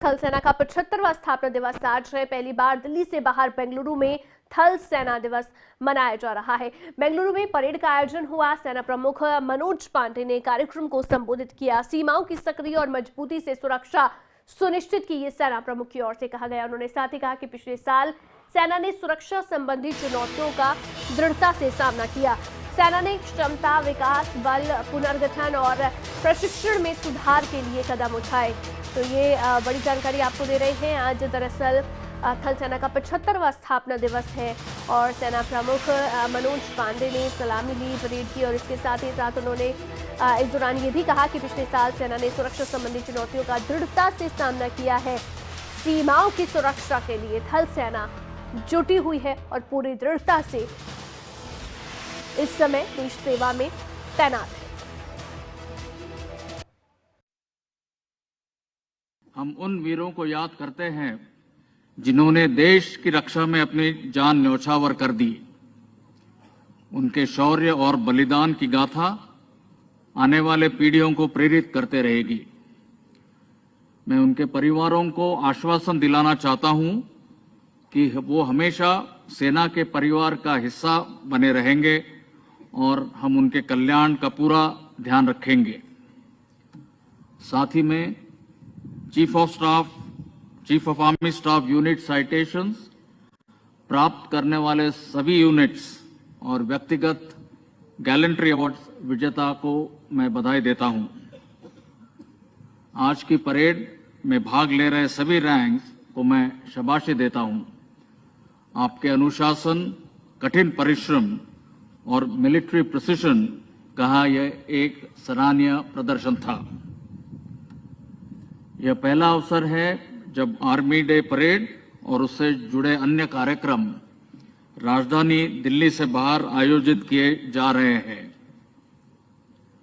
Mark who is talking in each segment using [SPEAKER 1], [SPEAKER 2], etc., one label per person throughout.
[SPEAKER 1] थल सेना का 75वां स्थापना दिवस आज है। पहली बार दिल्ली से बाहर बेंगलुरु में थल सेना दिवस मनाया जा रहा है। बेंगलुरु में परेड का आयोजन हुआ। सेना प्रमुख मनोज पांडे ने कार्यक्रम को संबोधित किया। सीमाओं की सक्रिय और मजबूती से सुरक्षा सुनिश्चित की, ये सेना प्रमुख की ओर से कहा गया। उन्होंने साथ ही कहा कि पिछले साल सेना ने सुरक्षा संबंधी चुनौतियों का दृढ़ता से सामना किया। सेना ने क्षमता विकास, बल पुनर्गठन और प्रशिक्षण में सुधार के लिए कदम उठाए। तो ये बड़ी जानकारी आपको दे रहे हैं। आज दरअसल थल सेना का 75वां स्थापना दिवस है और सेना प्रमुख मनोज पांडे ने सलामी ली, परेड की और इसके साथ ही साथ उन्होंने इस दौरान ये भी कहा कि पिछले साल सेना ने सुरक्षा संबंधी चुनौतियों का दृढ़ता से सामना किया है। सीमाओं की सुरक्षा के लिए थल सेना जुटी हुई है और पूरी दृढ़ता से इस समय देश सेवा में तैनात है।
[SPEAKER 2] हम उन वीरों को याद करते हैं जिन्होंने देश की रक्षा में अपनी जान न्यौछावर कर दी। उनके शौर्य और बलिदान की गाथा आने वाले पीढ़ियों को प्रेरित करते रहेगी। मैं उनके परिवारों को आश्वासन दिलाना चाहता हूं कि वो हमेशा सेना के परिवार का हिस्सा बने रहेंगे और हम उनके कल्याण का पूरा ध्यान रखेंगे। साथ ही में chief of army staff unit citations प्राप्त करने वाले सभी यूनिट्स और व्यक्तिगत गैलेंट्री अवार्ड्स विजेता को मैं बधाई देता हूं। आज की परेड में भाग ले रहे सभी रैंक्स को मैं शाबाशी देता हूं। आपके अनुशासन, कठिन परिश्रम और मिलिट्री प्रिसिशन का यह एक सराहनीय प्रदर्शन था। यह पहला अवसर है जब आर्मी डे परेड और उससे जुड़े अन्य कार्यक्रम राजधानी दिल्ली से बाहर आयोजित किए जा रहे हैं।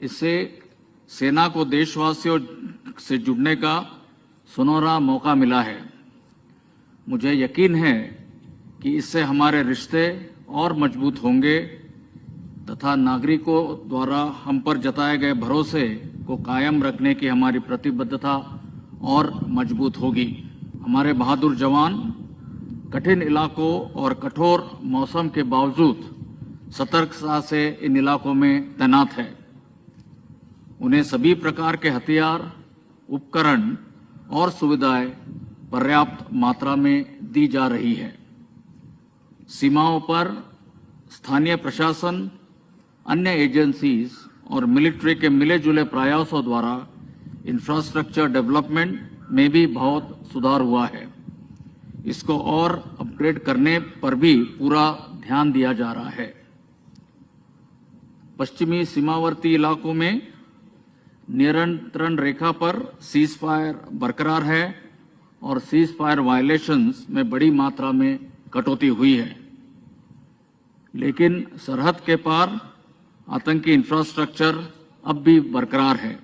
[SPEAKER 2] इससे सेना को देशवासियों से जुड़ने का सुनहरा मौका मिला है। मुझे यकीन है कि इससे हमारे रिश्ते और मजबूत होंगे तथा नागरिकों द्वारा हम पर जताए गए भरोसे को कायम रखने की हमारी प्रतिबद्धता और मजबूत होगी। हमारे बहादुर जवान कठिन इलाकों और कठोर मौसम के बावजूद सतर्कता से इन इलाकों में तैनात है। उन्हें सभी प्रकार के हथियार, उपकरण और सुविधाएं पर्याप्त मात्रा में दी जा रही है। सीमाओं पर स्थानीय प्रशासन, अन्य एजेंसीज और मिलिट्री के मिले जुले प्रयासों द्वारा इंफ्रास्ट्रक्चर डेवलपमेंट में भी बहुत सुधार हुआ है। इसको और अपग्रेड करने पर भी पूरा ध्यान दिया जा रहा है। पश्चिमी सीमावर्ती इलाकों में नियंत्रण रेखा पर सीज फायर बरकरार है और सीज फायर वायलेशंस में बड़ी मात्रा में कटौती हुई है, लेकिन सरहद के पार आतंकी इंफ्रास्ट्रक्चर अब भी बरकरार है।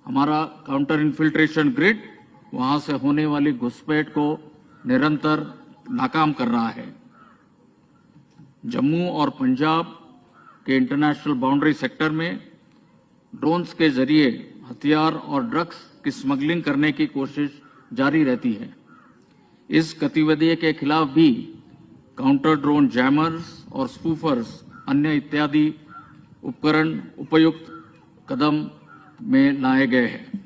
[SPEAKER 2] हमारा काउंटर इन्फिल्ट्रेशन ग्रिड वहां से होने वाली घुसपैठ को निरंतर नाकाम कर रहा है। जम्मू और पंजाब के इंटरनेशनल बाउंड्री सेक्टर में ड्रोन्स के जरिए हथियार और ड्रग्स की स्मगलिंग करने की कोशिश जारी रहती है। इस गतिविधि के खिलाफ भी काउंटर ड्रोन जैमर्स और स्पूफर्स अन्य इत्यादि उपकरण उपयुक्त कदम में लाए गए हैं।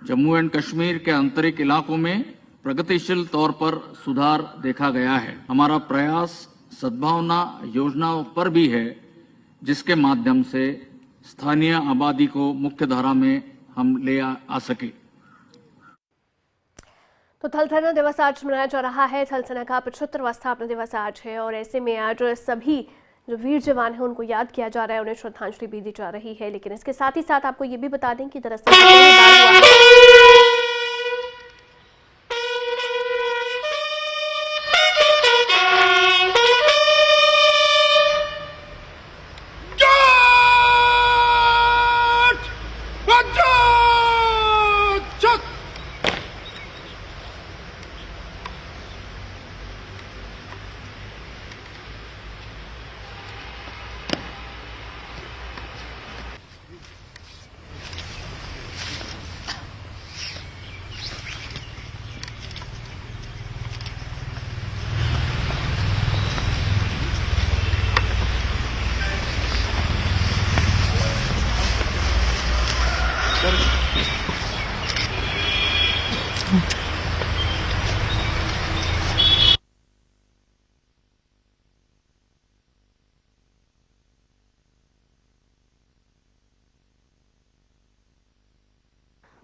[SPEAKER 2] जम्मू एंड कश्मीर के आंतरिक इलाकों में प्रगतिशील तौर पर सुधार देखा गया है। हमारा प्रयास सद्भावना योजनाओं पर भी है, जिसके माध्यम से स्थानीय आबादी को मुख्य धारा में हम ले आ सके।
[SPEAKER 1] तो थल सेना दिवस आज मनाया जा रहा है। थल सेना का 75वां स्थापना दिवस आज है और ऐसे में आज सभी जो वीर जवान हैं उनको याद किया जा रहा है, उन्हें श्रद्धांजलि भी दी जा रही है। लेकिन इसके साथ ही साथ आपको ये भी बता दें कि दरअसल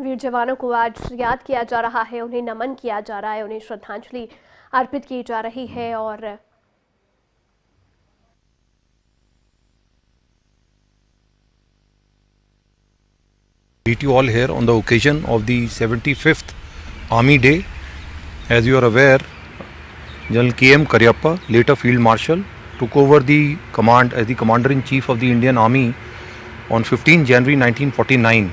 [SPEAKER 1] वीर जवानों को आज याद किया जा रहा है, उन्हें नमन किया जा रहा है, उन्हें श्रद्धांजलि अर्पित की जा रही है। और
[SPEAKER 3] Meet you all here on the occasion of the 75th Army Day. As you are aware, General K.M. Karyappa, later Field Marshal, took over the command as the Commander-in-Chief of the Indian Army on 15 January 1949,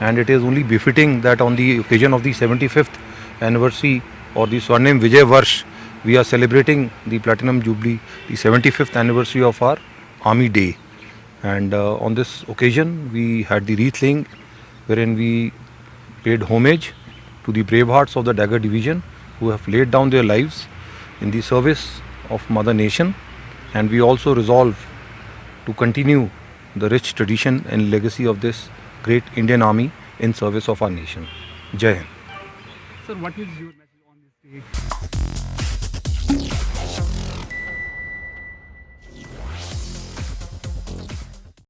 [SPEAKER 3] and it is only befitting that on the occasion of the 75th anniversary or the Swarnim Vijay Varsh, we are celebrating the Platinum Jubilee, the 75th anniversary of our Army Day. And on this occasion, we had the wreath laying, wherein we paid homage to the brave hearts of the Dagger Division who have laid down their lives in the service of Mother Nation, and we also resolve to continue the rich tradition and legacy of this great Indian Army in service of our nation. Jai Hind.
[SPEAKER 4] Sir, what is your message on this day?